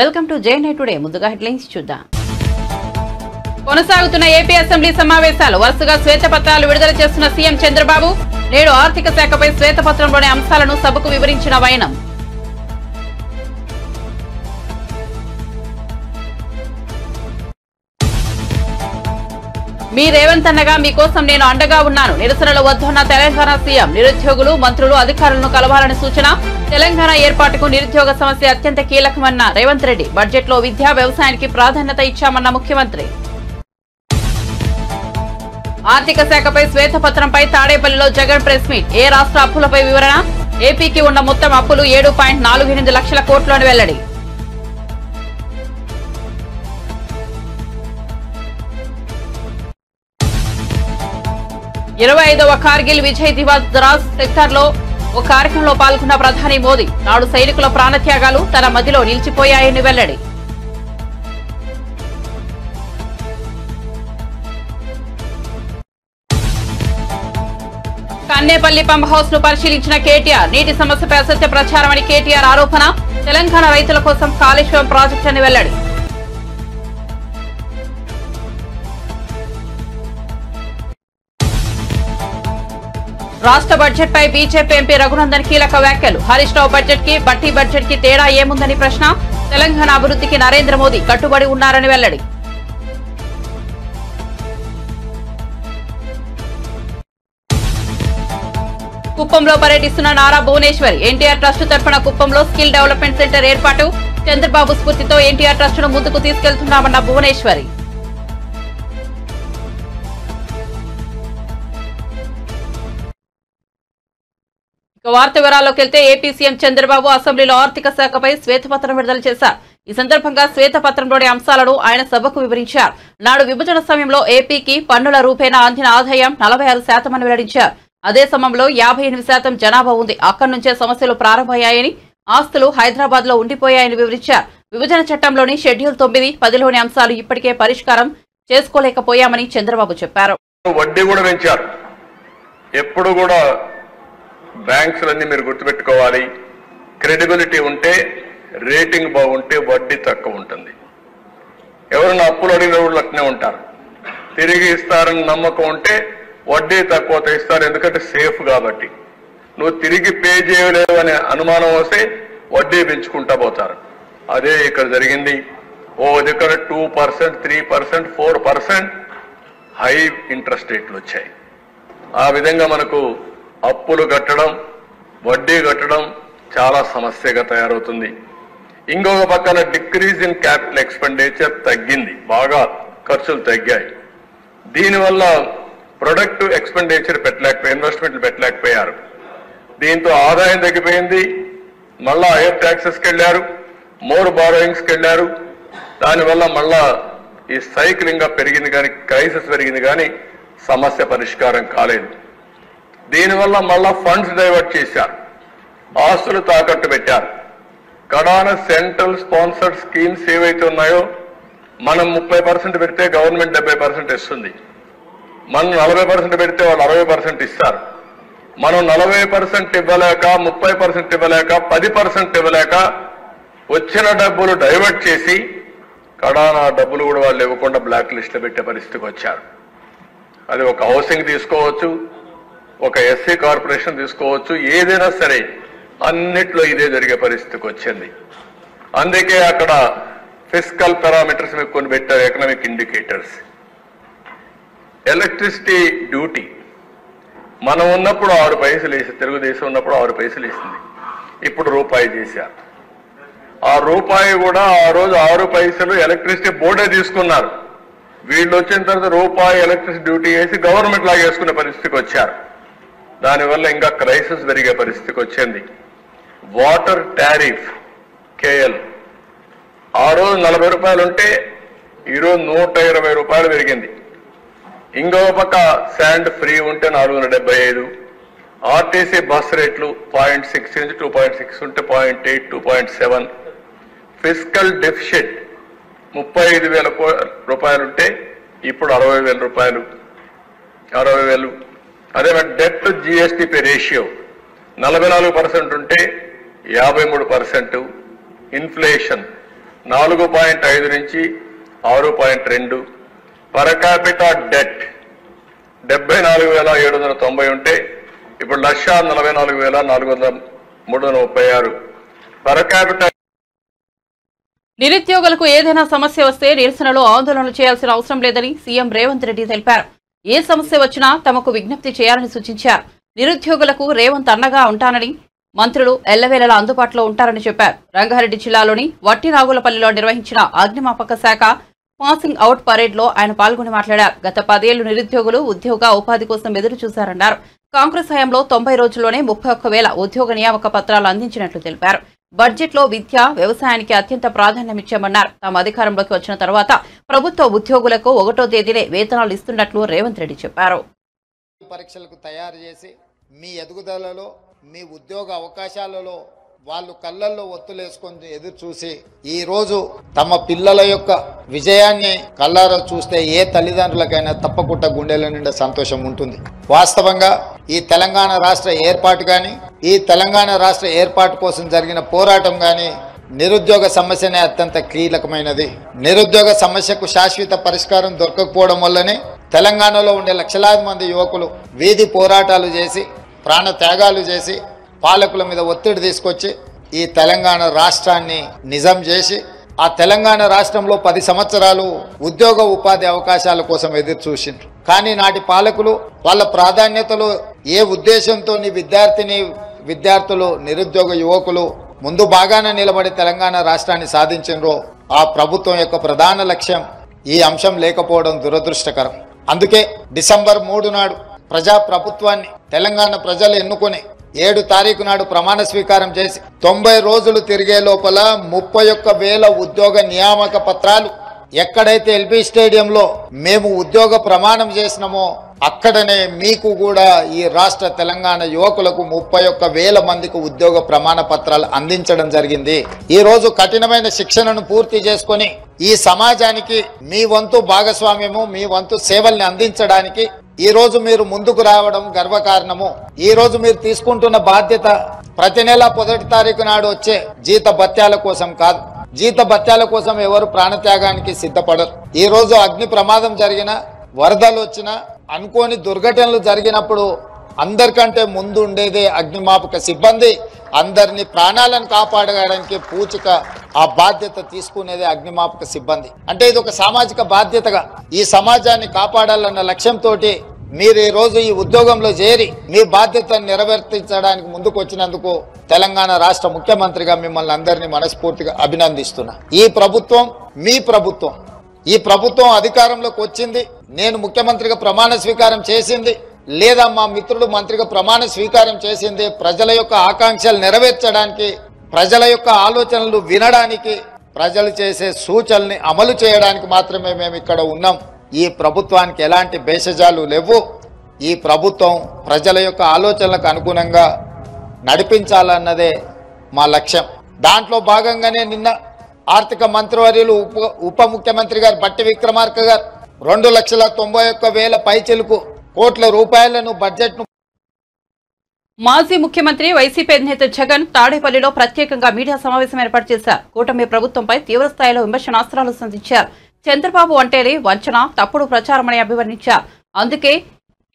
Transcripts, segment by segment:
Welcome to JNI today. ముందుగా headlines చూద్దాం. కొనసాగుతున్న ఏపీ అసెంబ్లీ సమావేశాలు వరుసగా శ్వేతపత్రాలు విడుదల చేస్తున్న సీఎం చంద్రబాబు. నేడు ఆర్థిక శాఖపై శ్వేతపత్రంలోని అంశాలను సభకు వివరించిన వైనం. మీ రేవంత్ అన్నగా మీకోసం నేను అండగా ఉన్నాను. నిరసనలు వద్దన్న తెలంగాణ సీఎం. నిరుద్యోగులు, మంత్రులు, అధికారులను కలవాలని సూచన. తెలంగాణ ఏర్పాటుకు నిరుద్యోగ సమస్య అత్యంత కీలకమన్న రేవంత్ రెడ్డి. బడ్జెట్లో విద్యా, వ్యవసాయానికి ప్రాధాన్యత ఇచ్చామన్న ముఖ్యమంత్రి. ఆర్థిక శాఖపై శ్వేతపత్రంపై తాడేపల్లిలో జగన్ ప్రెస్ మీట్. ఏ రాష్ట్ర అప్పులపై వివరణ. ఏపీకి ఉన్న మొత్తం అప్పులు 7.48 లక్షల కోట్లు అని వెల్లడి. ఇరవై 25వ కార్గిల్ విజయ్ దివస్ ద్రాస్ సెక్టార్లో ఓ కార్యక్రమంలో పాల్గొన్న ప్రధాని మోదీ. నాడు సైనికుల ప్రాణత్యాగాలు తన మదిలో నిలిచిపోయాయని వెల్లడి. కన్నేపల్లి పంప్ హౌస్ ను పరిశీలించిన కేటీఆర్. నీటి సమస్యపై అసత్య ప్రచారం అని కేటీఆర్ ఆరోపణ. తెలంగాణ రైతుల కోసం కాళేశ్వరం ప్రాజెక్టు అని వెల్లడి. రాష్ట్ర బడ్జెట్ పై బీజేపీ ఎంపీ రఘునందన్ కీలక వ్యాఖ్యలు. హరీష్ రావు బడ్జెట్ కి బట్టి బడ్జెట్ కి తేడా ఏముందని ప్రశ్న. తెలంగాణ అభివృద్ధికి నరేంద్ర మోదీ కట్టుబడి ఉన్నారని వెల్లడి. కుప్పంలో పర్యటిస్తున్న నారా భువనేశ్వరి. ఎన్టీఆర్ ట్రస్ట్ తరఫున కుప్పంలో స్కిల్ డెవలప్మెంట్ సెంటర్ ఏర్పాటు. చంద్రబాబు స్ఫూర్తితో ఎన్టీఆర్ ట్రస్ట్ ను ముందుకు తీసుకెళ్తున్నామన్న భువనేశ్వరి. వార్త వివరాల్లోకి వెళ్తే ఏపీ సీఎం చంద్రబాబు అసెంబ్లీలో ఆర్థిక శాఖపై శ్వేతపత్రం విడుదల చేశారు. ఈ సందర్భంగా శ్వేతపత్రంలోని అంశాలను ఆయన సభకు వివరించారు. నాడు విభజన సమయంలో ఏపీకి పన్నుల రూపేణా అందిన ఆదాయం 46% అని వెల్లడించారు. అదే సమయంలో 58% జనాభా ఉంది. అక్కడి నుంచే సమస్యలు ప్రారంభమయ్యాయని, ఆస్తులు హైదరాబాద్ లో ఉండిపోయాయని వివరించారు. విభజన చట్టంలోని షెడ్యూల్ 9, 10లోని అంశాలు ఇప్పటికే పరిష్కారం చేసుకోలేకపోయామని చంద్రబాబు చెప్పారు. వడ్డీ కూడా పెంచారు. ఎప్పుడు కూడా బ్యాంక్స్లన్నీ మీరు గుర్తుపెట్టుకోవాలి, క్రెడిబిలిటీ ఉంటే, రేటింగ్ బాగుంటే వడ్డీ తక్కువ ఉంటుంది. ఎవరైనా అప్పులు అడిగిన వాళ్ళు అట్నే ఉంటారు. తిరిగి ఇస్తారని నమ్మకం ఉంటే వడ్డీ తక్కువ ఇస్తారు, ఎందుకంటే సేఫ్ కాబట్టి. నువ్వు తిరిగి పే చేయలేవు అనే అనుమానం వస్తే వడ్డీ పెంచుకుంటా పోతారు. అదే ఇక్కడ జరిగింది. దగ్గర 2%, 3%, 4% హై ఇంట్రెస్ట్ రేట్లు వచ్చాయి. ఆ విధంగా మనకు అప్పులు కట్టడం, వడ్డీ కట్టడం చాలా సమస్యగా తయారవుతుంది. ఇంకొక పక్కన డిక్రీజ్ ఇన్ క్యాపిటల్ ఎక్స్పెండిచర్ తగ్గింది, బాగా ఖర్చులు తగ్గాయి. దీనివల్ల ప్రొడక్టివ్ ఎక్స్పెండిచర్ ఇన్వెస్ట్మెంట్లు పెట్టలేకపోయారు. దీంతో ఆదాయం తగ్గిపోయింది. మళ్ళా హైయర్ ట్యాక్సెస్కి వెళ్ళారు, మోర్ బారోయింగ్స్కి వెళ్ళారు. దానివల్ల మళ్ళా ఈ సైక్లింగ్ పెరిగింది, కానీ క్రైసిస్ పెరిగింది, కానీ సమస్య పరిష్కారం కాలేదు. దీనివల్ల మళ్ళా ఫండ్స్ డైవర్ట్ చేశారు, ఆస్తులు తాకట్టు పెట్టారు. కడాన సెంట్రల్ స్పాన్సర్డ్ స్కీమ్స్ ఏవైతే ఉన్నాయో, మనం 30% పెడితే గవర్నమెంట్ 70% ఇస్తుంది. మనం 40% పెడితే వాళ్ళు 60% ఇస్తారు. మనం 40% ఇవ్వలేక, 30% ఇవ్వలేక, 10% ఇవ్వలేక వచ్చిన డబ్బులు డైవర్ట్ చేసి కడాన డబ్బులు కూడా వాళ్ళు ఇవ్వకుండా బ్లాక్ లిస్ట్ లో పెట్టే పరిస్థితికి వచ్చారు. అది ఒక హౌసింగ్ తీసుకోవచ్చు, ఒక ఎస్సీ కార్పొరేషన్ తీసుకోవచ్చు, ఏదైనా సరే అన్నిట్లో ఇదే జరిగే పరిస్థితికి వచ్చింది. అందుకే అక్కడ ఫిస్కల్ పారామీటర్స్ మీకు కొన్ని పెట్టారు, ఎకనామిక్ ఇండికేటర్స్. ఎలక్ట్రిసిటీ డ్యూటీ మనం ఉన్నప్పుడు 6 పైసలు వేసి, తెలుగుదేశం ఉన్నప్పుడు 6 పైసలు వేసింది, ఇప్పుడు రూపాయి చేశారు. ఆ రూపాయి కూడా ఆ రోజు 6 పైసలు ఎలక్ట్రిసిటీ బోర్డే తీసుకున్నారు. వీళ్ళు వచ్చిన తర్వాత రూపాయి ఎలక్ట్రిసిటీ డ్యూటీ వేసి గవర్నమెంట్ లాగా వేసుకునే పరిస్థితికి వచ్చారు. దానివల్ల ఇంకా క్రైసిస్ పెరిగే పరిస్థితికి వచ్చింది. వాటర్ టారిఫ్ కేఎల్ ఆ రోజు 40 రూపాయలు ఉంటే ఈరోజు 120 రూపాయలు పెరిగింది. ఇంకో పక్క శాండ్ ఫ్రీ ఉంటే 475. ఆర్టీసీ బస్ రేట్లు 0.6 నుంచి 2.6 ఉంటే 0.8, 2.7. ఫిస్కల్ డెఫిషిట్ 35,000 రూపాయలు ఉంటే ఇప్పుడు 60,000 రూపాయలు, 60,000. అదే డెట్ టు జిఎస్టిపి రేషియో 44% ఉంటే 53%. ఇన్ఫ్లేషన్ 4.5 నుంచి 6.2. పర్ క్యాపిటా డెట్ 74,790 ఉంటే ఇప్పుడు 1,44,336. Per capita. నిరుద్యోగులకు ఏదైనా సమస్య వస్తే నిరసనలో ఆందోళనలు చేయాల్సిన అవసరం లేదని సీఎం రేవంత్ రెడ్డి తెలిపారు. ఏ సమస్య వచ్చినా తమకు విజ్ఞప్తి చేయాలని సూచించారు. నిరుద్యోగులకు రేవంత్ అండగా ఉంటానని, మంత్రులు ఎల్లవేళలా అందుబాటులో ఉంటారని చెప్పారు. రంగారెడ్డి జిల్లాలోని వట్టినాగులపల్లిలో నిర్వహించిన అగ్నిమాపక శాఖ పాసింగ్ అవుట్ పరేడ్ లో ఆయన పాల్గొని మాట్లాడారు. గత 10 ఏళ్లు నిరుద్యోగులు ఉద్యోగ ఉపాధి కోసం ఎదురు చూశారన్నారు. కాంగ్రెస్ హయాంలో 90 రోజుల్లోనే 31,000 ఉద్యోగ నియామక పత్రాలు అందించినట్లు తెలిపారు. బడ్జెట్ లో విద్య, వ్యవసాయానికి అత్యంత ప్రాధాన్యమిచ్చామన్నారు. తాము అధికారంలోకి వచ్చిన తర్వాత ప్రభుత్వ ఉద్యోగులకు 1వ తేదీనే వేతనాలు ఇస్తున్నట్లు రేవంత్ రెడ్డి చెప్పారు. పరీక్షలకు తయారు చేసి మీ ఎదుగుదలలో, మీ ఉద్యోగ అవకాశాలలో వాళ్ళు కళ్ళల్లో ఒత్తులేసుకొని ఎదురు చూసి ఈ రోజు తమ పిల్లల యొక్క విజయాన్ని కళ్ళారా చూస్తే ఏ తల్లిదండ్రులకైనా తప్పకుండా గుండెల నిండా సంతోషం ఉంటుంది. వాస్తవంగా ఈ తెలంగాణ రాష్ట్ర ఏర్పాటు కానీ, ఈ తెలంగాణ రాష్ట్ర ఏర్పాటు కోసం జరిగిన పోరాటం కానీ నిరుద్యోగ సమస్యనే అత్యంత కీలకమైనది. నిరుద్యోగ సమస్యకు శాశ్వత పరిష్కారం దొరకకపోవడం వల్లనే తెలంగాణలో ఉండే లక్షలాది మంది యువకులు వీధి పోరాటాలు చేసి, ప్రాణ త్యాగాలు చేసి, పాలకుల మీద ఒత్తిడి తీసుకొచ్చి ఈ తెలంగాణ రాష్ట్రాన్ని నిజం చేసి, ఆ తెలంగాణ రాష్ట్రంలో 10 సంవత్సరాలు ఉద్యోగ ఉపాధి అవకాశాల కోసం ఎదురు చూసిండ్రు. కానీ నాటి పాలకులు వాళ్ళ ప్రాధాన్యతలు ఏ ఉద్దేశంతో విద్యార్థులు, నిరుద్యోగ యువకులు ముందు బాగాన నిలబడి తెలంగాణ రాష్ట్రాన్ని సాధించిండ్రో ఆ ప్రభుత్వం యొక్క ప్రధాన లక్ష్యం ఈ అంశం లేకపోవడం దురదృష్టకరం. అందుకే డిసెంబర్ 3 నాడు ప్రజా ప్రభుత్వాన్ని తెలంగాణ ప్రజలు ఎన్నుకొని 7 తారీఖు నాడు ప్రమాణ స్వీకారం చేసి 90 రోజులు తిరిగే లోపల 31,000 ఉద్యోగ నియామక పత్రాలు ఎక్కడైతే ఎల్బీ స్టేడియంలో మేము ఉద్యోగ ప్రమాణం చేసినామో అక్కడనే మీకు కూడా ఈ రాష్ట్ర తెలంగాణ యువకులకు 31,000 మందికి ఉద్యోగ ప్రమాణ పత్రాలు అందించడం జరిగింది. ఈ రోజు కఠినమైన శిక్షణను పూర్తి చేసుకొని ఈ సమాజానికి మీ వంతు భాగస్వామ్యము, మీ వంతు సేవల్ని అందించడానికి ఈ రోజు మీరు ముందుకు రావడం గర్వకారణము. ఈ రోజు మీరు తీసుకుంటున్న బాధ్యత ప్రతి నెల 1 తారీఖు నాడు వచ్చే జీత భత్యాల కోసం కాదు. జీత భత్యాల కోసం ఎవరు ప్రాణత్యాగానికి సిద్ధపడరు. ఈ రోజు అగ్ని ప్రమాదం జరిగిన, వరదలు వచ్చిన, అనుకోని దుర్ఘటనలు జరిగినప్పుడు అందరికంటే ముందు ఉండేదే అగ్నిమాపక సిబ్బంది. అందరినీ ప్రాణాలను కాపాడడానికి పూచిక ఆ బాధ్యత తీసుకునేదే అగ్నిమాపక సిబ్బంది. అంటే ఇది ఒక సామాజిక బాధ్యతగా ఈ సమాజాన్ని కాపాడాలన్న లక్ష్యంతో మీరు ఈ రోజు ఈ ఉద్యోగంలో చేరి మీ బాధ్యతను నెరవేర్తించడానికి ముందుకు వచ్చినందుకు తెలంగాణ రాష్ట్ర ముఖ్యమంత్రిగా మిమ్మల్ని అందరినీ మనస్ఫూర్తిగా అభినందిస్తున్నా. ఈ ప్రభుత్వం మీ ప్రభుత్వం. ఈ ప్రభుత్వం అధికారంలోకి వచ్చింది, నేను ముఖ్యమంత్రిగా ప్రమాణ స్వీకారం చేసింది, లేదా మా మిత్రుడు మంత్రిగా ప్రమాణ స్వీకారం చేసింది ప్రజల యొక్క ఆకాంక్షలు నెరవేర్చడానికి, ప్రజల యొక్క ఆలోచనలు వినడానికి, ప్రజలు చేసే సూచనల్ని అమలు చేయడానికి మాత్రమే మేము ఇక్కడ ఉన్నాం. ఈ ప్రభుత్వానికి ఎలాంటి భేషజాలు లేవు. ఈ ప్రభుత్వం ప్రజల యొక్క ఆలోచనలకు అనుగుణంగా నడిపించాలన్నదే మా లక్ష్యం. దాంట్లో భాగంగానే నిన్న ఆర్థిక మంత్రివర్యులు ఉప ముఖ్యమంత్రి గారు బట్టి విక్రమార్క గారు 2,91,000 పైచిలుకు కోట్ల రూపాయలను బడ్జెట్ను. మాజీ ముఖ్యమంత్రి వైసీపీ అధినేత జగన్ తాడేపల్లిలో ప్రత్యేకంగా మీడియా సమావేశం ఏర్పాటు చేశారు. కూటమి ప్రభుత్వంపై తీవ్రస్థాయిలో విమర్శనాస్త్రాలు సంధించారు. చంద్రబాబు అంటేనే వంచన, తప్పుడు ప్రచారమని అభివర్ణించారు. అందుకే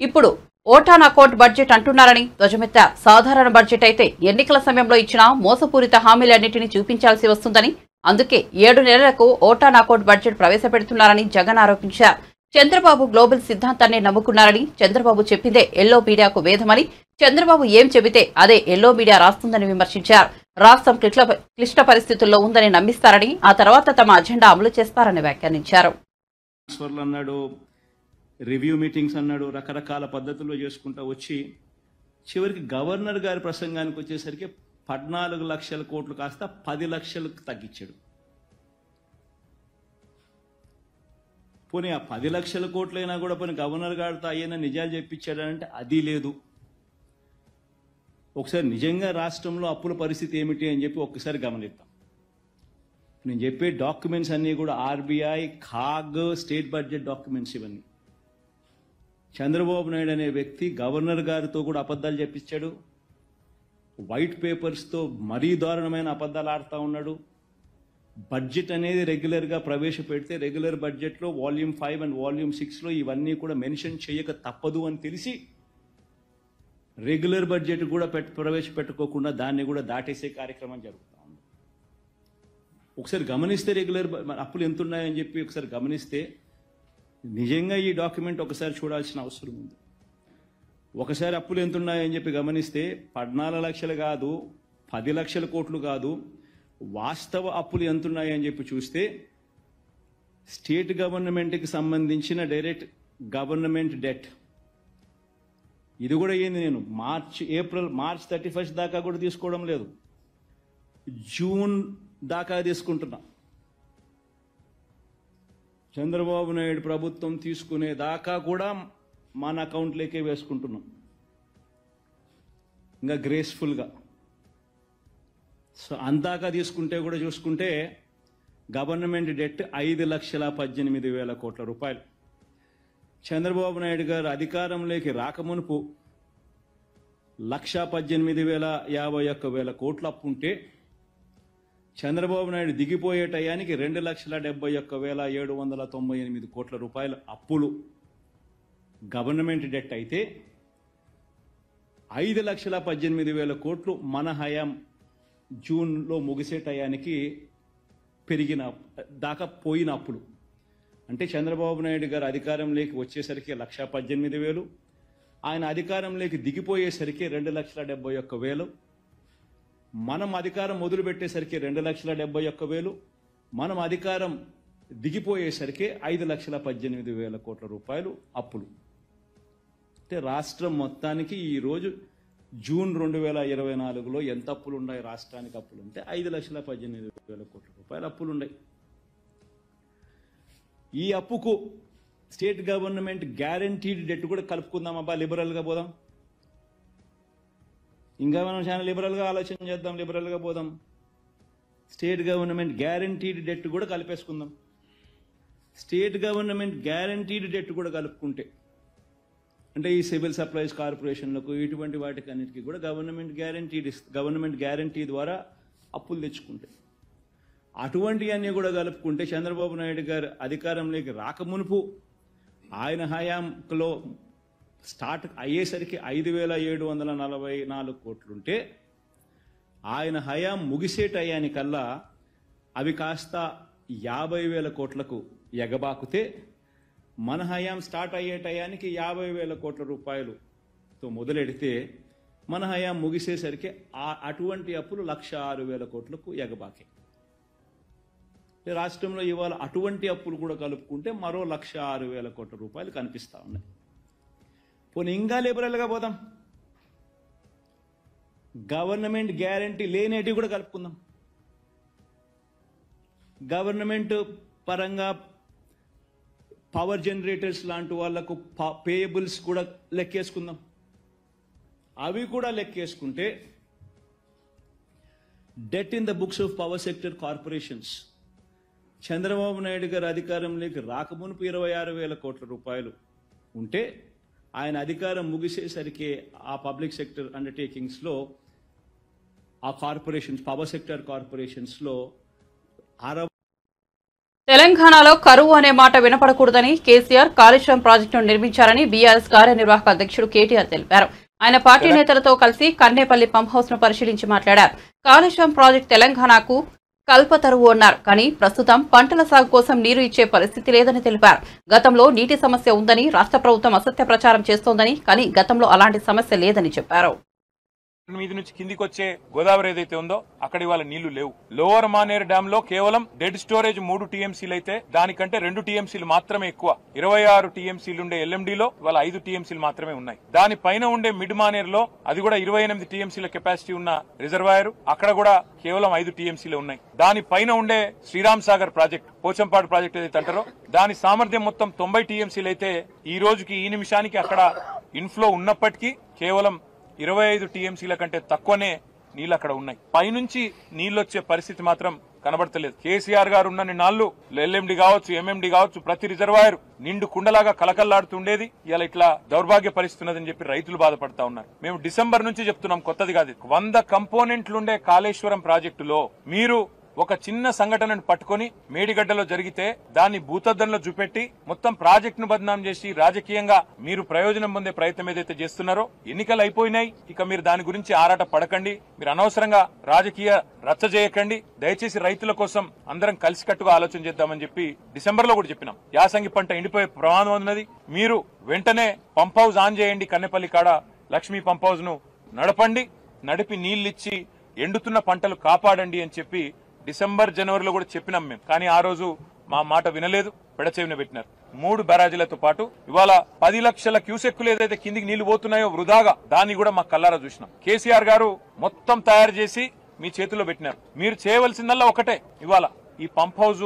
ఇప్పుడు ఓటానా కోట్ బడ్జెట్ అంటున్నారని ధ్వజమెత్తారు. సాధారణ బడ్జెట్ అయితే ఎన్నికల సమయంలో ఇచ్చిన మోసపూరిత హామీలన్నింటినీ చూపించాల్సి వస్తుందని, అందుకే 7 నెలలకు ఓటానా కోట్ బడ్జెట్ ప్రవేశపెడుతున్నారని జగన్ ఆరోపించారు. చంద్రబాబు గ్లోబల్ సిద్ధాంతాన్ని నమ్ముకున్నారని, చంద్రబాబు చెప్పిందే ఎల్లో మీడియాకు వేదమని, చంద్రబాబు ఏం చెబితే అదే ఎల్లో మీడియా రాస్తుందని విమర్శించారు. రాష్ట్రం క్లిష్ట పరిస్థితుల్లో ఉందని నమ్మిస్తారని, ఆ తర్వాత తమ అజెండా అమలు చేస్తారని వ్యాఖ్యానించారు. రివ్యూ మీటింగ్స్ అన్నాడు, రకరకాల పద్ధతుల్లో చేసుకుంటూ వచ్చి చివరికి గవర్నర్ గారి ప్రసంగానికి వచ్చేసరికి 14 లక్షల కోట్లు కాస్త 10 లక్షలకు తగ్గించాడు. పోనీ ఆ 10 లక్షల కోట్లైనా కూడా పోనీ గవర్నర్ గారితో అయ్యైనా నిజాలు చెప్పించాడంటే అది లేదు. ఒకసారి నిజంగా రాష్ట్రంలో అప్పుల పరిస్థితి ఏమిటి అని చెప్పి ఒక్కసారి గమనిద్దాం. నేను చెప్పే డాక్యుమెంట్స్ అన్నీ కూడా ఆర్బీఐ, ఖాగ్, స్టేట్ బడ్జెట్ డాక్యుమెంట్స్. ఇవన్నీ చంద్రబాబు నాయుడు అనే వ్యక్తి గవర్నర్ గారితో కూడా అబద్ధాలు చెప్పించాడు. వైట్ పేపర్స్తో మరీ దారుణమైన అబద్ధాలు ఆడుతూ ఉన్నాడు. బడ్జెట్ అనేది రెగ్యులర్గా ప్రవేశపెడితే రెగ్యులర్ బడ్జెట్లో వాల్యూమ్ 5 అండ్ వాల్యూమ్ 6లో ఇవన్నీ కూడా మెన్షన్ చేయక తప్పదు అని తెలిసి రెగ్యులర్ బడ్జెట్ కూడా ప్రవేశపెట్టుకోకుండా దాన్ని కూడా దాటేసే కార్యక్రమం జరుగుతూ ఉంది. ఒకసారి గమనిస్తే రెగ్యులర్ అప్పులు ఎంత ఉన్నాయని చెప్పి ఒకసారి గమనిస్తే నిజంగా ఈ డాక్యుమెంట్ ఒకసారి చూడాల్సిన అవసరం ఉంది. ఒకసారి అప్పులు ఎంత ఉన్నాయని చెప్పి గమనిస్తే 14 లక్షలు కాదు, 10 లక్షల కోట్లు కాదు, వాస్తవ అప్పులు ఎంత ఉన్నాయని చెప్పి చూస్తే స్టేట్ గవర్నమెంట్కి సంబంధించిన డైరెక్ట్ గవర్నమెంట్ డెట్ ఇది కూడా ఏంది, నేను మార్చ్ 31 దాకా కూడా తీసుకోవడం లేదు, జూన్ దాకా తీసుకుంటున్నా. చంద్రబాబు నాయుడు ప్రభుత్వం తీసుకునే దాకా కూడా మన అకౌంట్లోకే వేసుకుంటున్నాం ఇంకా గ్రేస్ఫుల్గా. సో అందాక తీసుకుంటే కూడా చూసుకుంటే గవర్నమెంట్ డెట్ 5,18,000 కోట్ల రూపాయలు. చంద్రబాబు నాయుడు గారు అధికారంలోకి రాకమునుపు 1,18,051 కోట్ల అప్పు ఉంటే చంద్రబాబు నాయుడు దిగిపోయే టయానికి 2,71,798 కోట్ల రూపాయల అప్పులు గవర్నమెంట్ డెట్ అయితే 5,18,000 కోట్లు మన హయాం జూన్లో ముగిసే టయానికి పెరిగిన దాకా పోయిన అప్పులు. అంటే చంద్రబాబు నాయుడు గారు అధికారంలోకి వచ్చేసరికి 1,18,000, ఆయన అధికారంలోకి దిగిపోయేసరికి 2,71,000, మనం అధికారం మొదలుపెట్టేసరికి 2,71,000, మనం అధికారం దిగిపోయేసరికి 5,18,000 కోట్ల రూపాయలు అప్పులు. అంటే రాష్ట్రం మొత్తానికి ఈరోజు జూన్ 2024లో ఎంత అప్పులు ఉన్నాయి, రాష్ట్రానికి అప్పులు ఉంటే 5,18,000 కోట్ల రూపాయలు అప్పులు ఉన్నాయి. ఈ అప్పుకు స్టేట్ గవర్నమెంట్ గ్యారంటీడ్ డెట్ కూడా కలుపుకుందాం, అబ్బా లిబరల్గా పోదాం, ఇంకా మనం చాలా లిబరల్గా ఆలోచన చేద్దాం, లిబరల్గా పోదాం. స్టేట్ గవర్నమెంట్ గ్యారంటీడ్ డెట్ కూడా కలిపేసుకుందాం. స్టేట్ గవర్నమెంట్ గ్యారంటీడ్ డెట్ కూడా కలుపుకుంటే అంటే ఈ సివిల్ సప్లైస్ కార్పొరేషన్లకు ఇటువంటి వాటికి అన్నిటికీ కూడా గవర్నమెంట్ గ్యారంటీ ద్వారా అప్పులు తెచ్చుకుంటే అటువంటివన్నీ కూడా కలుపుకుంటే చంద్రబాబు నాయుడు గారు అధికారంలోకి రాకమునుపు ఆయన హయాంలో స్టార్ట్ అయ్యేసరికి 5,744 కోట్లుంటే ఆయన హయాం ముగిసే టయానికల్లా అవి కాస్త 50,000 కోట్లకు ఎగబాకుతే మన హయాం స్టార్ట్ అయ్యే టయానికి 50,000 కోట్ల రూపాయలుతో మొదలెడితే మన హయాం ముగిసేసరికి అటువంటి అప్పులు 106,000 కోట్లకు ఎగబాకే. రాష్ట్రంలో ఇవాళ అటువంటి అప్పులు కూడా కలుపుకుంటే మరో 106,000 కోట్ల రూపాయలు కనిపిస్తూ ఉన్నాయి. పోనీ ఇంకా లిబరల్గా పోదాం, గవర్నమెంట్ గ్యారంటీ లేనేటివి కూడా కలుపుకుందాం. గవర్నమెంట్ పరంగా పవర్ జనరేటర్స్ లాంటి వాళ్లకు పేయబుల్స్ కూడా లెక్కేసుకుందాం. అవి కూడా లెక్కేసుకుంటే debt in the books of power sector corporations Chandrababu Naidu garu అధికారంలోకి రాకమునుపు 26,000 కోట్ల రూపాయలు ఉంటే ఆయన అధికారం ముగిసేసరికి ఆ పబ్లిక్ సెక్టర్ అండర్టేకింగ్స్లో ఆ కార్పొరేషన్స్ పవర్ సెక్టర్ కార్పొరేషన్స్లో తెలంగాణలో కరువు అనే మాట వినపడకూడదని కేసీఆర్ కాళేశ్వరం ప్రాజెక్టును నిర్మించారని బీఆర్ఎస్ కార్యనిర్వాహక అధ్యక్షుడు కేటీఆర్ తెలిపారు. ఆయన పార్టీ నేతలతో కలిసి కన్నేపల్లి పంప్ హౌస్ ను పరిశీలించి మాట్లాడారు. కాళేశ్వరం ప్రాజెక్టు తెలంగాణకు కల్పతరువు అన్నారు. కానీ ప్రస్తుతం పంటల సాగు కోసం నీరు ఇచ్చే పరిస్థితి లేదని తెలిపారు. గతంలో నీటి సమస్య ఉందని రాష్ట్ర ప్రభుత్వం అసత్య ప్రచారం చేస్తోందని, కానీ గతంలో అలాంటి సమస్య లేదని చెప్పారు. మీద నుంచి కిందికి వచ్చే గోదావరి ఏదైతే ఉందో అక్కడ ఇవాళ నీళ్లు లేవు. లోవర్ మానేర్ డ్యామ్ లో కేవలం డెడ్ స్టోరేజ్ 3 టీఎంసీలు అయితే దానికంటే 2 టీఎంసీలు మాత్రమే ఎక్కువ. 26 టీఎంసీలు ఉండే ఎల్ఎండిలో ఇవాళ 5 టీఎంసీలు మాత్రమే ఉన్నాయి. దానిపైన ఉండే మిడ్ మానేర్ లో అది కూడా 28 టీఎంసీల కెపాసిటీ ఉన్న రిజర్వాయర్, అక్కడ కూడా కేవలం 5 టీఎంసీలు ఉన్నాయి. దానిపైన ఉండే శ్రీరామ్ సాగర్ ప్రాజెక్ట్, పోచంపాడు ప్రాజెక్ట్ ఏదైతే అంటారో దాని సామర్థ్యం మొత్తం 90 టీఎంసీలు అయితే ఈ రోజుకి ఈ నిమిషానికి అక్కడ ఇన్ఫ్లో ఉన్నప్పటికీ కేవలం 25 టీఎంసీల కంటే తక్కువనే నీళ్లు అక్కడ ఉన్నాయి. పైనుంచి నీళ్లు వచ్చే పరిస్థితి మాత్రం కనబడతలేదు. కేసీఆర్ గారు ఉన్న నాళ్లు ఎల్ఎండి కావచ్చు, ఎంఎండి కావచ్చు, ప్రతి రిజర్వాయర్ నిండు కుండలాగా కలకల్లాడుతుండేది. ఇలా ఇట్లా దౌర్భాగ్య పరిస్థితున్నదని చెప్పి రైతులు బాధపడతా ఉన్నారు. మేము డిసెంబర్ నుంచి చెప్తున్నాం, కొత్తది కాదు. 100 కంపోనెంట్లుండే కాళేశ్వరం ప్రాజెక్టులో మీరు ఒక చిన్న సంఘటనను పట్టుకొని మేడిగడ్డలో జరిగితే దాన్ని భూతద్దంలో చూపెట్టి మొత్తం ప్రాజెక్టును బదనాం చేసి రాజకీయంగా మీరు ప్రయోజనం పొందే ప్రయత్నం ఏదైతే చేస్తున్నారో ఎన్నికలు అయిపోయినాయి, ఇక మీరు దాని గురించి ఆరాట పడకండి, మీరు అనవసరంగా రాజకీయ రచ్చ చేయకండి, దయచేసి రైతుల కోసం అందరం కలిసికట్టుగా ఆలోచన చేద్దామని చెప్పి డిసెంబర్ లో కూడా చెప్పినాం. యాసంగి పంట ఎండిపోయే ప్రమాదం ఉన్నది, మీరు వెంటనే పంప్ హౌస్ ఆన్ చేయండి, కన్నెపల్లి కాడ లక్ష్మీ పంప్ హౌస్ ను నడపండి, నడిపి నీళ్లిచ్చి ఎండుతున్న పంటలు కాపాడండి అని చెప్పి డిసెంబర్ జనవరిలో కూడా చెప్పినాం మేము. కానీ ఆ రోజు మా మాట వినలేదు, పెడచెవిన పెట్టినారు. 3 బ్యారాజీలతో పాటు ఇవాళ 10 లక్షల క్యూసెక్కులు ఏదైతే కిందికి నీళ్లు పోతున్నాయో వృధాగా, దాన్ని కూడా మా కల్లారా చూసినాం. కేసీఆర్ గారు మొత్తం తయారు చేసి మీ చేతుల్లో పెట్టినారు. మీరు చేయవలసిందల్లా ఒకటే, ఇవాళ ఈ పంప్ హౌస్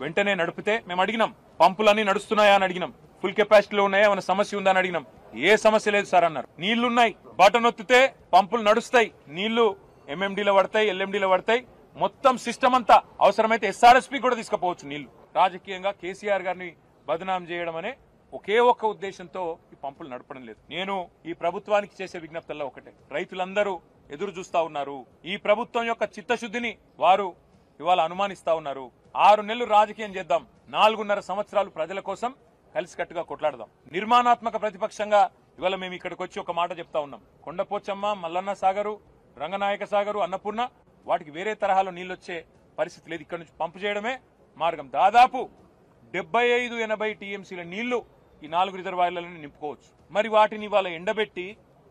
వెంటనే నడిపితే మేము అడిగినాం, పంపులన్నీ నడుస్తున్నాయా అని అడిగినాం, ఫుల్ కెపాసిటీలో ఉన్నాయా, ఏమైనా సమస్య ఉందా అని అడిగినాం. ఏ సమస్య లేదు సార్ అన్నారు. నీళ్లున్నాయి, బటన్ ఒత్తితే పంపులు నడుస్తాయి, నీళ్లు ఎంఎండీలో పడతాయి, ఎల్ఎండీలో పడతాయి, మొత్తం సిస్టమ్ అంతా అవసరమైతే ఎస్ఆర్ఎస్పీ కూడా తీసుకుపోవచ్చు నీళ్లు. రాజకీయంగా కేసీఆర్ గారిని బదనాం చేయడం అనే ఒకే ఒక్క ఉద్దేశంతో ఈ పంపులు నడపడం లేదు. నేను ఈ ప్రభుత్వానికి చేసే విజ్ఞప్తుల్లో ఒకటే, రైతులందరూ ఎదురు చూస్తా ఉన్నారు, ఈ ప్రభుత్వం యొక్క చిత్తశుద్ధిని వారు ఇవాళ అనుమానిస్తా ఉన్నారు. 6 నెలలు రాజకీయం చేద్దాం, 4.5 సంవత్సరాలు ప్రజల కోసం కలిసికట్టుగా కొట్లాడదాం. నిర్మాణాత్మక ప్రతిపక్షంగా ఇవాళ మేము ఇక్కడికి వచ్చి ఒక మాట చెప్తా ఉన్నాం, కొండపోచమ్మ, మల్లన్న సాగరు, రంగనాయక సాగరు, అన్నపూర్ణ, వాటికి వేరే తరహాలో నీళ్ళు వచ్చే పరిస్థితి లేదు, ఇక్కడ నుంచి పంపు చేయడమే మార్గం. దాదాపు 75-80 టీఎంసీల నీళ్లు ఈ 4 రిజర్వాయర్లను నింపుకోవచ్చు. మరి వాటిని ఇవాళ ఎండబెట్టి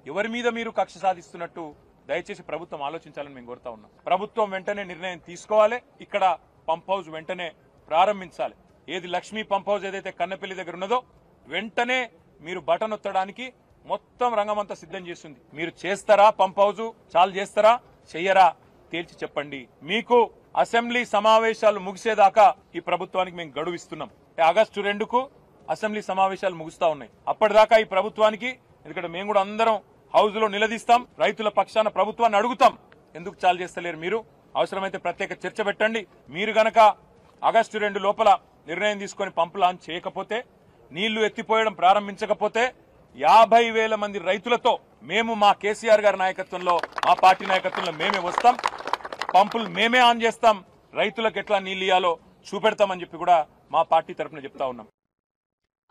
ఎవరి మీద మీరు కక్ష సాధిస్తున్నట్టు దయచేసి ప్రభుత్వం ఆలోచించాలని మేము కోరుతా ఉన్నాం. ప్రభుత్వం వెంటనే నిర్ణయం తీసుకోవాలి, ఇక్కడ పంప్ హౌస్ వెంటనే ప్రారంభించాలి. ఏది లక్ష్మీ పంప్ హౌస్ ఏదైతే కన్నెపల్లి దగ్గర ఉన్నదో వెంటనే మీరు బటన్ ఒత్తడానికి మొత్తం రంగమంతా సిద్ధం చేస్తుంది. మీరు చేస్తారా పంప్ హౌస్, చాలు చేస్తారా, చెయ్యరా తేల్చి చెప్పండి. మీకు అసెంబ్లీ సమావేశాలు ముగిసేదాకా ఈ ప్రభుత్వానికి మేము గడువు ఇస్తున్నాం. ఆగస్టు 2కు అసెంబ్లీ సమావేశాలు ముగుస్తా ఉన్నాయి. అప్పటిదాకా ఈ ప్రభుత్వానికి, ఎందుకంటే మేము కూడా అందరం హౌస్ లో నిలదీస్తాం, రైతుల పక్షాన ప్రభుత్వాన్ని అడుగుతాం, ఎందుకు చాలు చేస్తలేరు మీరు, అవసరమైతే ప్రత్యేక చర్చ పెట్టండి. మీరు గనక ఆగస్టు 2 లోపల నిర్ణయం తీసుకుని పంపులు ఆన్ చేయకపోతే, నీళ్లు ఎత్తిపోయడం ప్రారంభించకపోతే 50,000 మంది రైతులతో మేము మా కేసీఆర్ గారి నాయకత్వంలో, మా పార్టీ నాయకత్వంలో మేమే వస్తాం, పంపులు మేమే ఆన్ చేస్తాం, రైతులకు ఎట్లా నీళ్లు ఇయ్యాలో చూపెడతామని చెప్పి కూడా మా పార్టీ తరఫున చెప్తా ఉన్నాం.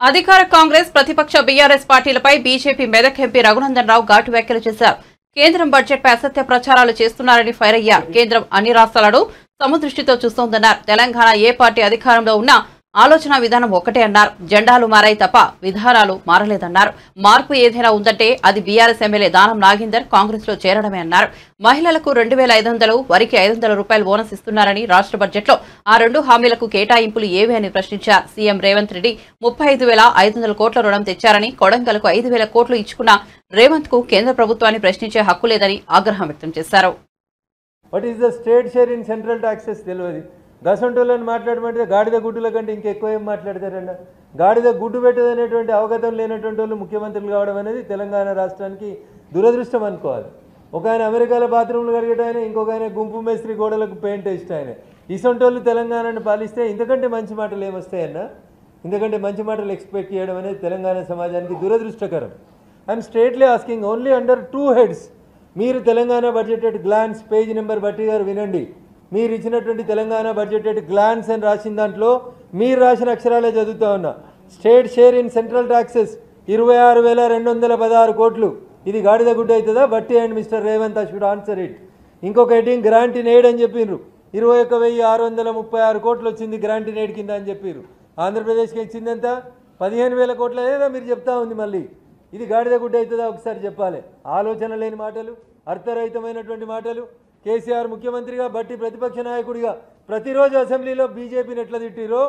అధికార కాంగ్రెస్, ప్రతిపక్ష బీఆర్ఎస్ పార్టీలపై బీజేపీ మెదక్ ఎంపీ రఘునందన్ రావు ఘాటు వ్యాఖ్యలు చేశారు. కేంద్రం బడ్జెట్పై అసత్య ప్రచారాలు చేస్తున్నారని ఫైర్ అయ్యారు. కేంద్రం అన్ని రాష్ట్రాలను సమదృష్టితో చూస్తోందన్నారు. తెలంగాణ ఏ పార్టీ అధికారంలో ఉన్నా ఆలోచన విధానం ఒకటే అన్నారు. జెండాలు మారాయి తప్ప విధానాలు మారలేదన్నారు. మార్పు ఏదైనా ఉందంటే అది బీఆర్ఎస్ ఎమ్మెల్యే దానం నాగేందర్ కాంగ్రెస్ లో చేరడమే అన్నారు. మహిళలకు 2,500, వరికి 500 రూపాయలు బోనస్ ఇస్తున్నారని, రాష్ట్ర బడ్జెట్లో ఆ 2 హామీలకు కేటాయింపులు ఏవి అని ప్రశ్నించారు. సీఎం రేవంత్ రెడ్డి 35,500 కోట్ల రుణం తెచ్చారని, కొడంగల్కు 5,000 కోట్లు ఇచ్చుకున్న రేవంత్ కు కేంద్ర ప్రభుత్వాన్ని ప్రశ్నించే హక్కు లేదని ఆగ్రహం వ్యక్తం చేశారు. What is the state share in central taxes తెలియదు. గసంటోళ్ళని మాట్లాడమంటే గాడిద గుడ్డుల కంటే ఇంకెక్కువ ఏం మాట్లాడతారన్న. గాడిద గుడ్డు పెట్టదనేటువంటి అవగతం లేనటువంటి వాళ్ళు ముఖ్యమంత్రులు కావడం అనేది తెలంగాణ రాష్ట్రానికి దురదృష్టం అనుకోవాలి. ఒక ఆయన అమెరికాలో బాత్రూమ్లు కడిగేట ఆయన, ఇంకొక ఆయన గుంపు మేస్త్రి గోడలకు పెయింట్ వేస్ట్ ఆయన. ఇసొంటోళ్ళు తెలంగాణను పాలిస్తే ఇంతకంటే మంచి మాటలు ఏమొస్తాయన్నా? ఇంతకంటే మంచి మాటలు ఎక్స్పెక్ట్ చేయడం అనేది తెలంగాణ సమాజానికి దురదృష్టకరం. I'm straightly asking only under 2 heads. మీరు Telangana budget at glance page number బట్టి గారు వినండి. మీరు ఇచ్చినటువంటి తెలంగాణ బడ్జెట్ ఎట్ గ్లాన్స్ అని రాసిన దాంట్లో మీరు రాసిన అక్షరాలే చదువుతా ఉన్నా. State share in central taxes 26,216 కోట్లు. ఇది గాడిద గుడ్డ అవుతుందా? బట్టి and mister Revanth should answer it. ఇంకొక హెడ్డింగ్ గ్రాంట్ ఇన్ ఎయిడ్ అని చెప్పిండ్రు. 21,636 కోట్లు వచ్చింది గ్రాంట్ ఇన్ ఎయిడ్ కింద అని చెప్పారు. ఆంధ్రప్రదేశ్కి ఇచ్చిందంత 15,000 కోట్ల లేదా మీరు చెప్తా ఉంది. మళ్ళీ ఇది గాడిద గుడ్డ అవుతుందా? ఒకసారి చెప్పాలి. ఆలోచన లేని మాటలు, అర్థరహితమైనటువంటి మాటలు. కేసీఆర్ ముఖ్యమంత్రిగా, బట్టి ప్రతిపక్ష నాయకుడిగా ప్రతిరోజు అసెంబ్లీలో బీజేపీని ఎట్లా తిట్టిరో,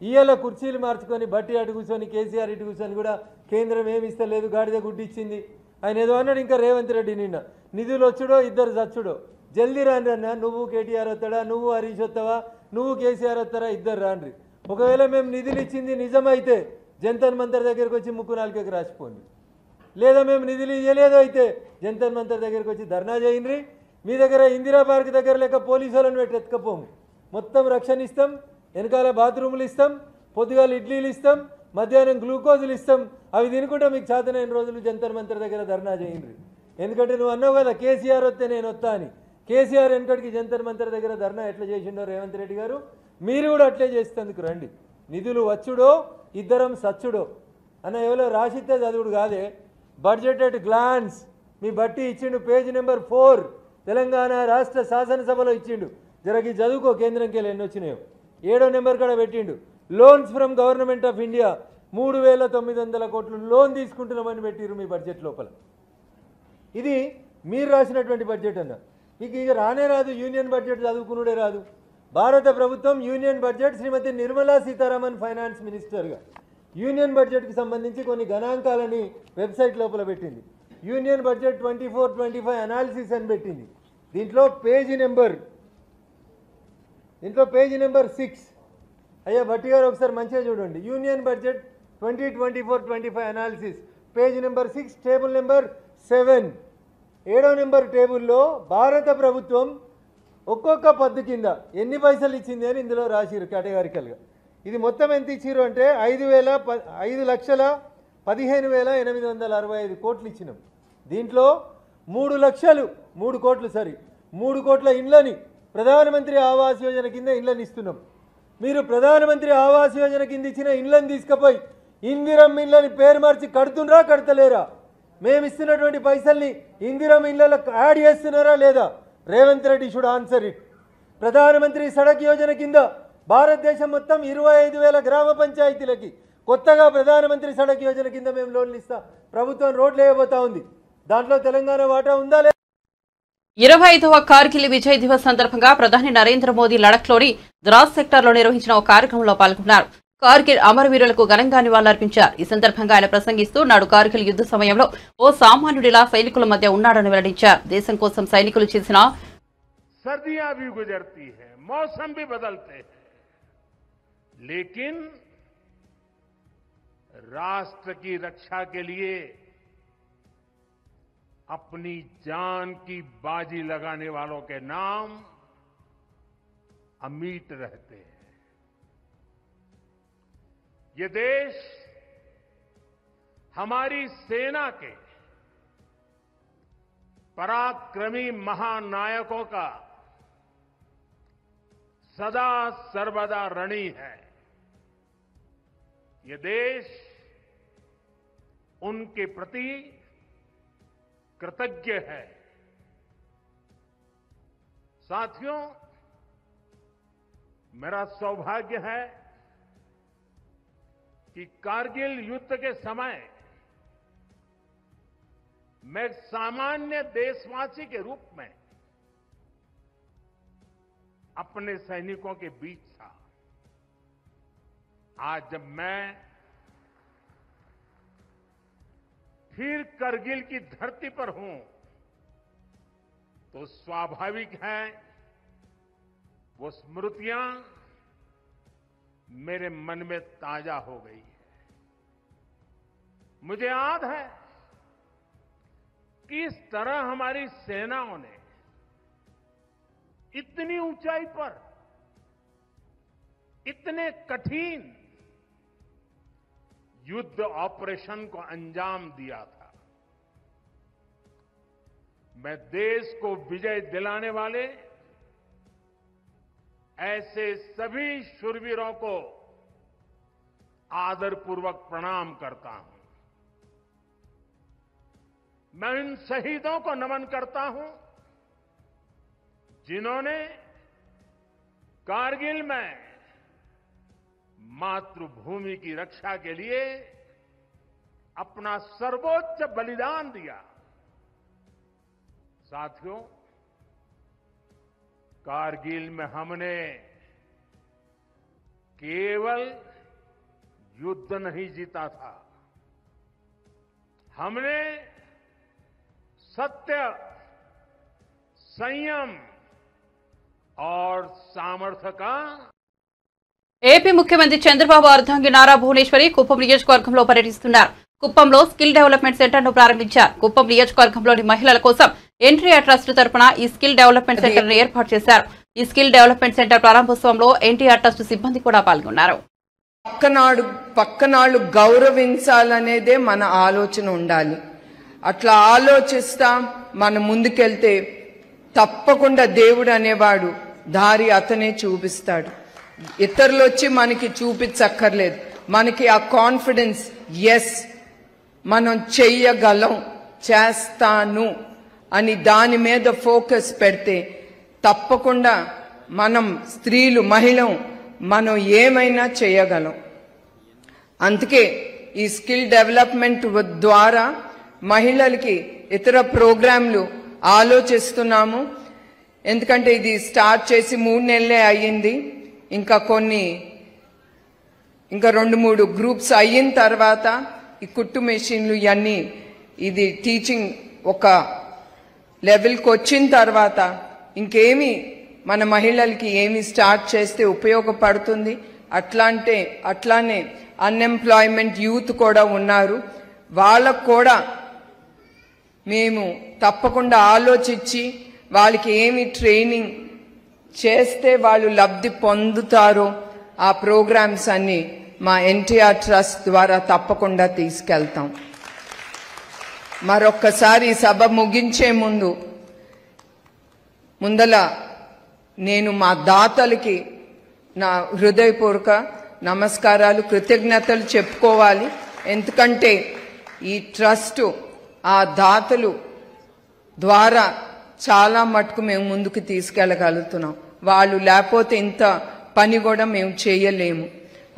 ఇవాళ కుర్చీలు మార్చుకొని బట్టి అటు కూర్చొని కేసీఆర్ ఇటు కూర్చొని కూడా కేంద్రం ఏమి ఇస్తలేదు, గాడిద గుడ్డిచ్చింది. ఆయన ఏదో అన్నాడు ఇంకా రేవంత్ రెడ్డి నిన్న, నిధులు వచ్చుడో ఇద్దరు చచ్చుడో. జల్దీ రాండి అన్న, నువ్వు కేటీఆర్ వస్తాడా, నువ్వు హరీష్ వస్తావా, నువ్వు కేసీఆర్ వస్తారా, ఇద్దరు రాండ్రి. ఒకవేళ మేము నిధులు ఇచ్చింది నిజమైతే జంతర్ మంతర్ దగ్గరకు వచ్చి ముక్కు నాలుకకి రాసిపోండి. లేదా మేము నిధులు ఇవ్వలేదు అయితే జంతర్ మంతర్ దగ్గరకు వచ్చి ధర్నా చేయండి. మీ దగ్గర ఇందిరా పార్క్ దగ్గర లేక పోలీసు వాళ్ళని పెట్టి ఎత్తుకపోము. మొత్తం రక్షణ ఇస్తాం, వెనకాల బాత్రూములు ఇస్తాం, పొద్దుగాలు ఇడ్లీలు ఇస్తాం, మధ్యాహ్నం గ్లూకోజులు ఇస్తాం. అవి తినుకుంటా మీకు చేతనైన రోజులు జంతర్ మంతర్ దగ్గర ధర్నా చేయండి. ఎందుకంటే నువ్వు అన్నావు కదా కేసీఆర్ వస్తే నేను వస్తా అని. కేసీఆర్ వెనకటికి జంతర్ మంతర్ దగ్గర ధర్నా ఎట్లా చేసిండో రేవంత్ రెడ్డి గారు మీరు కూడా అట్లే చేసేందుకు రండి. నిధులు వచ్చుడో ఇద్దరం సచ్చుడో అన్న ఎవరో రాసిస్తే చదువుడు కాదే. బడ్జెట్ ఎట్ గ్లాన్స్ మీ బట్టి ఇచ్చిండు. పేజ్ నెంబర్ 4 తెలంగాణ రాష్ట్ర శాసనసభలో ఇచ్చిండు. జరగి చదువుకో కేంద్రంకి వెళ్ళి ఎన్ని వచ్చినాయో. 7వ నెంబర్ కూడా పెట్టిండు. Loans from government of India 3,900 కోట్లు లోన్ తీసుకుంటున్నామని పెట్టిరు మీ బడ్జెట్ లోపల. ఇది మీరు రాసినటువంటి బడ్జెట్ అన్న. మీకు ఇక రానే రాదు, యూనియన్ బడ్జెట్ చదువుకునుడే రాదు. భారత ప్రభుత్వం యూనియన్ బడ్జెట్ శ్రీమతి నిర్మలా సీతారామన్ ఫైనాన్స్ మినిస్టర్గా యూనియన్ బడ్జెట్కి సంబంధించి కొన్ని గణాంకాలని వెబ్సైట్ లోపల పెట్టింది. యూనియన్ బడ్జెట్ 24-25 అనాలిసిస్ అని పెట్టింది. దీంట్లో పేజీ నెంబర్ 6 అయ్యా భట్టి గారు ఒకసారి మంచిగా చూడండి. Union budget 2024-25 analysis page number 6 table number 7 7వ నెంబర్ టేబుల్లో భారత ప్రభుత్వం ఒక్కొక్క పద్దు కింద ఎన్ని పైసలు ఇచ్చింది అని ఇందులో రాసిరు కేటగారికల్గా. ఇది మొత్తం ఎంత ఇచ్చిరు అంటే 5,15,865 కోట్లు ఇచ్చినాం. దీంట్లో 3 కోట్ల ఇండ్లని ప్రధానమంత్రి ఆవాస్ యోజన కింద ఇండ్లని ఇస్తున్నాం. మీరు ప్రధానమంత్రి ఆవాస్ యోజన కింద ఇచ్చిన ఇండ్లని తీసుకుపోయి ఇందిరమ్మ ఇండ్లని పేరు మార్చి కడుతుండ్రా కడతలేరా? మేము ఇస్తున్నటువంటి పైసల్ని ఇందిరమ్మ ఇళ్లకు యాడ్ చేస్తున్నారా లేదా? Revanth Reddy should answer it. ప్రధానమంత్రి సడక్ యోజన కింద భారతదేశం మొత్తం 25,000 గ్రామ పంచాయతీలకి కొత్తగా ప్రధానమంత్రి సడక్ యోజన కింద మేము లోన్లు ఇస్తాం. ప్రభుత్వం రోడ్లు వేయబోతా ఉంది. దాంట్లో తెలంగాణ వాటా ఉందా లేదా? 25వ కార్గిల్ విజయ్ దివస్ సందర్భంగా ప్రధాని నరేంద్ర మోదీ లడఖ్లోని ద్రాస్ సెక్టార్లో నిర్వహించిన ఒక కార్యక్రమంలో పాల్గొన్నారు. కార్గిల్ అమరవీరులకు ఘనంగా నివాళులర్పించారు. ఈ సందర్భంగా ఆయన ప్రసంగిస్తూ నాడు కార్గిల్ యుద్ధ సమయంలో ఓ సామాన్యుడిలా సైనికుల మధ్య ఉన్నాడని వెల్లడించారు. దేశం కోసం సైనికులు చేసిన सर्दियां भी गुजरती है, मौसम भी बदलते हैं, लेकिन राष्ट्र की रक्षा के लिए अपनी जान की बाजी लगाने वालों के नाम अमिट रहते हैं. ये देश हमारी सेना के पराक्रमी महानायकों का सदा सर्वदा ऋणी है. ये देश उनके प्रति कृतज्ञ है. साथियों, मेरा सौभाग्य है कि कारगिल युद्ध के समय मैं एक सामान्य देशवासी के रूप में अपने सैनिकों के बीच था. आज जब मैं फिर करगिल की धरती पर हूं तो स्वाभाविक है वो स्मृतियां मेरे मन में ताजा हो गई है. मुझे याद है किस तरह हमारी सेनाओं ने इतनी ऊंचाई पर इतने कठिन युद्ध ऑपरेशन को अंजाम दिया था. मैं देश को विजय दिलाने वाले ऐसे सभी शूरवीरों को आदरपूर्वक प्रणाम करता हूं. मैं उन शहीदों को नमन करता हूं जिन्होंने कारगिल में मातृभूमि की रक्षा के लिए अपना सर्वोच्च बलिदान दिया. साथियों, कारगिल में हमने केवल युद्ध नहीं जीता था, हमने सत्य, संयम और सामर्थ्य का ఏపీ ముఖ్యమంత్రి చంద్రబాబు అర్ధాంగి నారా భువనేశ్వరి కుప్పం నియోజకవర్గంలో పర్యటిస్తున్నారు. కుప్పంలో స్కిల్ డెవలప్మెంట్ సెంటర్ ను ప్రారంభించారు. కుప్పం నియోజకవర్గంలోని మహిళల కోసం ఎన్టీఆర్ ట్రస్ట్ తరపున ఈ స్కిల్ డెవలప్మెంట్ సెంటర్ ను ఏర్పాటు చేశారు. ఈ స్కిల్ డెవలప్మెంట్ సెంటర్ ప్రారంభోత్సవంలో ఎన్టీఆర్ ట్రస్ట్ సిబ్బంది కూడా పాల్గొన్నారు. పక్కనాళ్ళు గౌరవించాలనేదే మన ఆలోచన ఉండాలి. అట్లా ఆలోచిస్తాం మనం ముందుకెళ్తే తప్పకుండా దేవుడు అనేవాడు దారి అతనే చూపిస్తాడు. ఇతరులు వచ్చి మనకి చూపించక్కర్లేదు. మనకి ఆ కాన్ఫిడెన్స్, ఎస్ మనం చెయ్యగలం, చేస్తాను అని దాని మీద ఫోకస్ పెడితే తప్పకుండా మనం స్త్రీలు, మహిళం మనం ఏమైనా చేయగలం. అందుకే ఈ స్కిల్ డెవలప్మెంట్ ద్వారా మహిళలకి ఇతర ప్రోగ్రాంలు ఆలోచిస్తున్నాము. ఎందుకంటే ఇది స్టార్ట్ చేసి 3 నెలలే అయ్యింది. ఇంకా 2-3 గ్రూప్స్ అయిన తర్వాత ఈ కుట్టు మెషిన్లు ఇవన్నీ ఇది టీచింగ్ ఒక లెవెల్కి వచ్చిన తర్వాత ఇంకేమి మన మహిళలకి ఏమి స్టార్ట్ చేస్తే ఉపయోగపడుతుంది. అట్లానే అన్ఎంప్లాయ్మెంట్ యూత్ కూడా ఉన్నారు. వాళ్ళకు కూడా మేము తప్పకుండా ఆలోచించి వాళ్ళకి ఏమి ట్రైనింగ్ చేస్తే వాళ్ళు లబ్ధి పొందుతారో ఆ ప్రోగ్రామ్స్ అన్ని మా ఎన్టీఆర్ ట్రస్ట్ ద్వారా తప్పకుండా తీసుకెళ్తాం. మరొక్కసారి సభ ముగించే ముందల నేను మా దాతలకి నా హృదయపూర్వక నమస్కారాలు, కృతజ్ఞతలు చెప్పుకోవాలి. ఎందుకంటే ఈ ట్రస్ట్ ఆ దాతలు ద్వారా చాలా మటుకు మేము ముందుకు తీసుకెళ్ళగలుగుతున్నాం. వాళ్ళు లేకపోతే ఇంత పని కూడా మేము చేయలేము.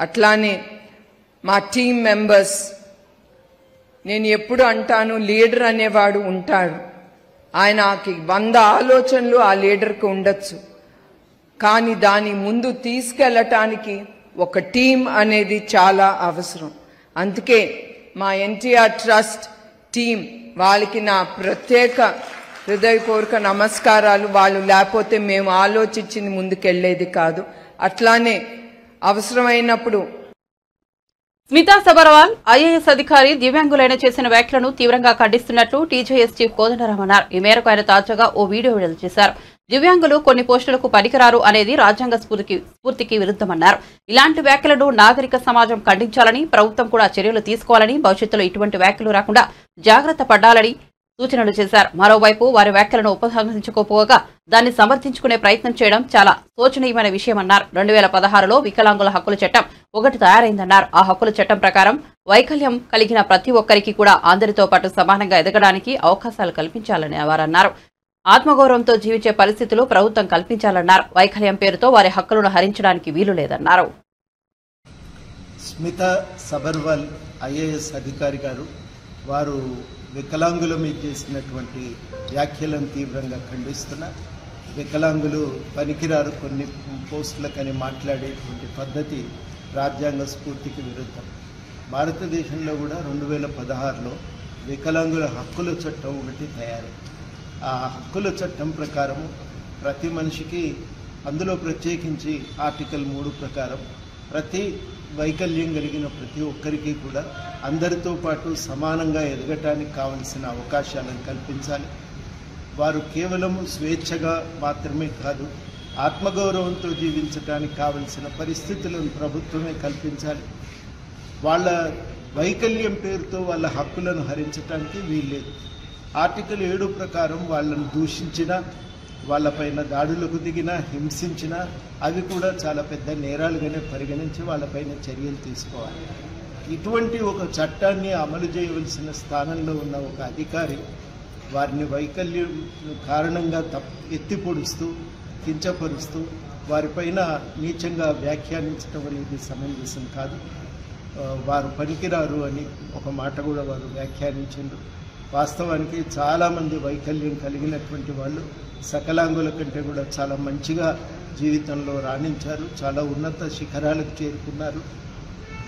అట్లానే మా టీం మెంబర్స్, నేను ఎప్పుడు అంటాను, లీడర్ అనేవాడు ఉంటాడు. ఆయనకి 100 ఆలోచనలు ఆ లీడర్కి ఉండొచ్చు. కానీ దాని ముందు తీసుకెళ్ళటానికి ఒక టీం అనేది చాలా అవసరం. అందుకే మా ఎన్టీఆర్ ట్రస్ట్ టీం వాళ్ళకి నా ప్రత్యేక హృదయపూర్వక నమస్కారాలు. వాళ్ళు లేకపోతే మేము ఆలోచించింది ముందుకెళ్లేది కాదు. అట్లానే అవసరమైనప్పుడు స్మితా సబర్వాల్ ఐఏఎస్ అధికారి దివ్యాంగులైన చేసిన వ్యాఖ్యలను తీవ్రంగా ఖండిస్తున్నట్లు టీజేఎస్ చీఫ్ కోదండరాం అన్నారు. ఈ మేరకు ఆయన తాజాగా ఓ వీడియో విడుదల చేశారు. దివ్యాంగులు కొన్ని పోస్టులకు పనికిరారు అనేది రాజ్యాంగ స్ఫూర్తికి విరుద్ధమన్నారు. ఇలాంటి వ్యాఖ్యలను నాగరిక సమాజం ఖండించాలని, ప్రభుత్వం కూడా చర్యలు తీసుకోవాలని, భవిష్యత్తులో ఇటువంటి వ్యాఖ్యలు రాకుండా జాగ్రత్త పడాలని సూచనలు చేశారు. మరోవైపు వారి వ్యాఖ్యలను ఉపసంహరించుకోపోగా దాన్ని సమర్థించుకునే ప్రయత్నం చేయడం చాలా శోచనీయమైన విషయమన్నారు. 2016లో వికలాంగుల హక్కుల చట్టం 1 తయారైందన్నారు. ఆ హక్కుల చట్టం ప్రకారం వైకల్యం కలిగిన ప్రతి ఒక్కరికి కూడా అందరితో పాటు సమానంగా ఎదగడానికి అవకాశాలు కల్పించాలని వారన్నారు. ఆత్మగౌరవంతో జీవించే పరిస్థితులు ప్రభుత్వం కల్పించాలన్నారు. వైకల్యం పేరుతో వారి హక్కులను హరించడానికి వీలు లేదన్నారు. స్మితా సబర్వాల్ ఐఏఎస్ అధికారి గారు వారు వికలాంగుల మీద చేసినటువంటి వ్యాఖ్యలను తీవ్రంగా ఖండిస్తున్నారు. వికలాంగులు పనికిరారు కొన్ని పోస్టులకని మాట్లాడేటువంటి పద్ధతి రాజ్యాంగ స్ఫూర్తికి విరుద్ధం. భారతదేశంలో కూడా 2016లో వికలాంగుల హక్కుల చట్టం ఒకటి తయారై, ఆ హక్కుల చట్టం ప్రకారం ప్రతి మనిషికి, అందులో ప్రత్యేకించి ఆర్టికల్ 3 ప్రకారం ప్రతి వైకల్యం కలిగిన ప్రతి ఒక్కరికి కూడా అందరితో పాటు సమానంగా ఎదగటానికి కావలసిన అవకాశాలను కల్పించాలి. వారు కేవలం స్వేచ్ఛగా మాత్రమే కాదు, ఆత్మగౌరవంతో జీవించడానికి కావలసిన పరిస్థితులను ప్రభుత్వమే కల్పించాలి. వాళ్ళ వైకల్యం పేరుతో వాళ్ళ హక్కులను హరించడానికి వీల్లేదు. ఆర్టికల్ 7 ప్రకారం వాళ్ళను దూషించినా, వాళ్ళపైన దాడులకు దిగినా, హింసించినా అవి కూడా చాలా పెద్ద నేరాలుగానే పరిగణించి వాళ్ళపైన చర్యలు తీసుకోవాలి. ఇటువంటి ఒక చట్టాన్ని అమలు చేయవలసిన స్థానంలో ఉన్న ఒక అధికారి వారిని వైకల్యం కారణంగా ఎత్తిపొడుస్తూ, కించపరుస్తూ వారిపైన నీచంగా వ్యాఖ్యానించడం అనేది సమంజసం కాదు. వారు పనికిరారు అని ఒక మాట కూడా వారు వ్యాఖ్యానించారు. వాస్తవానికి చాలామంది వైకల్యం కలిగినటువంటి వాళ్ళు సకలాంగుల కంటే కూడా చాలా మంచిగా జీవితంలో రాణించారు, చాలా ఉన్నత శిఖరాలకు చేరుకున్నారు.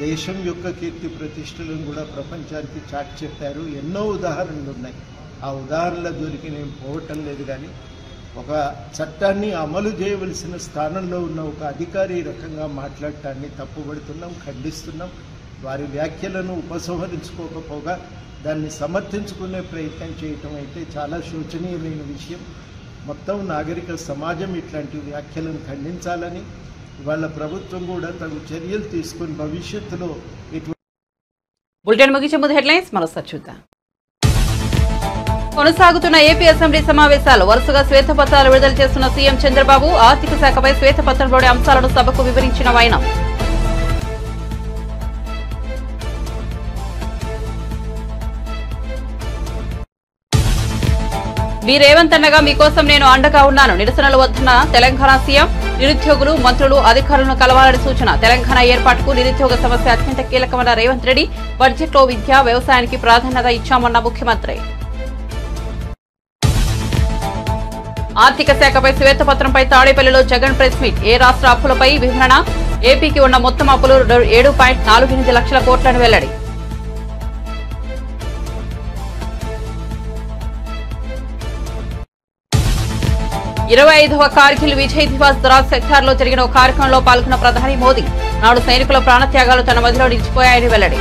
దేశం యొక్క కీర్తి ప్రతిష్టలను కూడా ప్రపంచానికి చాటి చెప్పారు. ఎన్నో ఉదాహరణలు ఉన్నాయి. ఆ ఉదాహరణల జోలికి నేను పోవటం లేదు. కానీ ఒక చట్టాన్ని అమలు చేయవలసిన స్థానంలో ఉన్న ఒక అధికారి ఈ రకంగా మాట్లాడటాన్ని తప్పుపడుతున్నాం, ఖండిస్తున్నాం. వారి వ్యాఖ్యలను ఉపసంహరించుకోకపోగా దాన్ని సమర్థించుకునే ప్రయత్నం చేయటం అయితే చాలా శోచనీయమైన విషయం. మొత్తం నాగరిక సమాజం ఇట్లాంటి వ్యాఖ్యలను ఖండించాలని, వాళ్ళ ప్రభుత్వం కూడా తగు చర్యలు తీసుకుని భవిష్యత్తులో బులెటిన్ ముగించే ముందు హెడ్లైన్స్ మరోసారి చూద్దాం. కొనసాగుతున్న ఏపీ అసెంబ్లీ సమావేశాలు వరుసగా శ్వేతపత్రాలు విడుదల చేస్తున్న సీఎం చంద్రబాబు ఆర్థిక శాఖపై శ్వేతపత్రంలోని అంశాలను సభకు వివరించిన వైనం. మీ రేవంత్ అన్నగా మీకోసం నేను అండగా ఉన్నాను. నిరసనలు వద్దన్న తెలంగాణ సీఎం. నిరుద్యోగులు, మంత్రులు, అధికారులను కలవాలని సూచన. తెలంగాణ ఏర్పాటుకు నిరుద్యోగ సమస్య అత్యంత కీలకమన్న రేవంత్ రెడ్డి. బడ్జెట్లో విద్య, వ్యవసాయానికి ప్రాధాన్యత ఇచ్చామన్న ముఖ్యమంత్రి. ఆర్థిక శాఖపై శ్వేతపత్రంపై తాడేపల్లిలో జగన్ ప్రెస్ మీట్. ఏ రాష్ట్ర అప్పులపై వివరణ. ఏపీకి ఉన్న మొత్తం అప్పులు 7.48 లక్షల కోట్లను వెల్లడి. ఇరవై 25వ కార్గిల్ విజయ్ దివాస్ ద్రాస్ సెక్టార్లో జరిగిన ఒక కార్యక్రమంలో పాల్గొన్న ప్రధాని మోదీ. నాడు సైనికుల ప్రాణత్యాగాలు తన మదిలో నిలిచిపోయాయని వెల్లడి.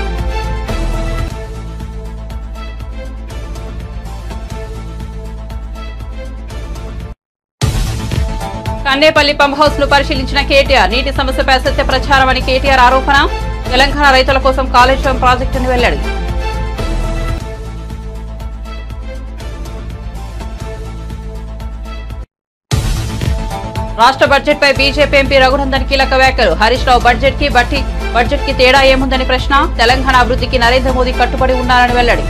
కన్నేపల్లి పంప్ హౌస్ ను పరిశీలించిన కేటీఆర్. నీటి సమస్యపై అసత్య ప్రచారం అని కేటీఆర్ ఆరోపణ. తెలంగాణ రైతుల కోసం కాళేశ్వరం ప్రాజెక్టును వెల్లడి. రాష్ట్ర బడ్జెట్ పై బీజేపీ ఎంపీ రఘునందన్ కీలక వ్యాఖ్యలు. హరీష్ రావు బడ్జెట్ కి తేడా ఏముందని ప్రశ్న. తెలంగాణ అభివృద్ధికి నరేంద్ర మోదీ కట్టుబడి ఉన్నారని వెల్లడి.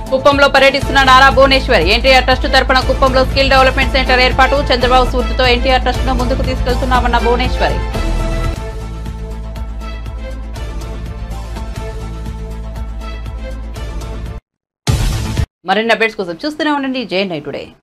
కుప్పంలో పర్యటిస్తున్న నారా భువనేశ్వర్. ఎన్టీఆర్ ట్రస్ట్ తరపున కుప్పంలో స్కిల్ డెవలప్మెంట్ సెంటర్ ఏర్పాటు. చంద్రబాబు స్ఫూర్తితో ఎన్టీఆర్ ట్రస్ట్ ను ముందుకు తీసుకెళ్తున్నామన్న భువనేశ్వరి. మరిన్ని అప్డేట్స్ కోసం చూస్తూనే ఉండండి JN9 టుడే.